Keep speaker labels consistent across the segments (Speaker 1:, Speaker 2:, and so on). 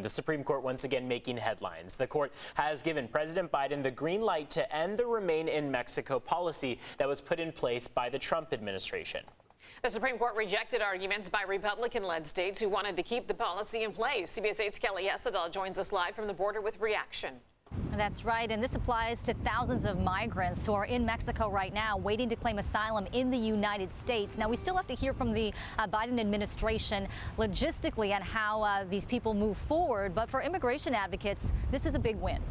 Speaker 1: The Supreme Court once again making headlines. The court has given President Biden the green light to end the Remain in Mexico policy that was put in place by the Trump administration.
Speaker 2: The Supreme Court rejected arguments by Republican-led states who wanted to keep the policy in place. CBS 8's Kelly Hessedal joins us live from the border with reaction.
Speaker 3: That's right, and this applies to thousands of migrants who are in Mexico right now waiting to claim asylum in the United States. Now, we still have to hear from the Biden administration logistically on how these people move forward, but for immigration advocates, this is a big win.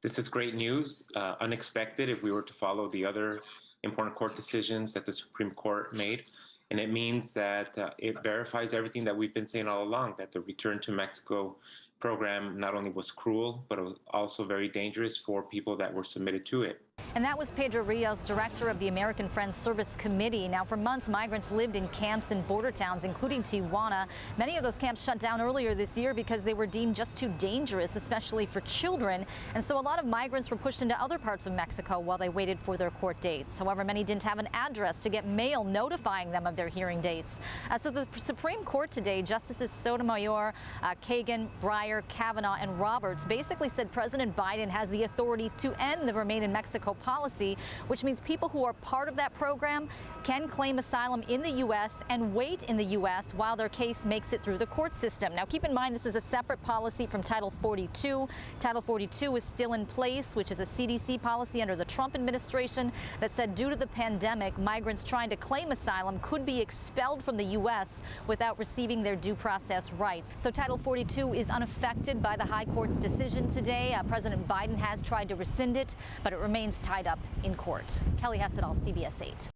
Speaker 4: This is great news, unexpected if we were to follow the other important court decisions that the Supreme Court made. And it means that it verifies everything that we've been saying all along, that the Return to Mexico program not only was cruel, but it was also very dangerous for people that were submitted to it.
Speaker 3: And that was Pedro Rios, director of the American Friends Service Committee. Now, for months, migrants lived in camps in border towns, including Tijuana. Many of those camps shut down earlier this year because they were deemed just too dangerous, especially for children. And so a lot of migrants were pushed into other parts of Mexico while they waited for their court dates. However, many didn't have an address to get mail notifying them of their hearing dates. So the Supreme Court today, Justices Sotomayor, Kagan, Breyer, Kavanaugh, and Roberts basically said President Biden has the authority to end the Remain in Mexico policy, which means people who are part of that program can claim asylum in the U.S. and wait in the U.S. while their case makes it through the court system. Now, keep in mind, this is a separate policy from Title 42. Title 42 is still in place, which is a CDC policy under the Trump administration that said due to the pandemic, migrants trying to claim asylum could be expelled from the U.S. without receiving their due process rights. So Title 42 is unaffected by the High Court's decision today. President Biden has tried to rescind it, but it remains tied up in court. Kelly Hessedal, CBS 8.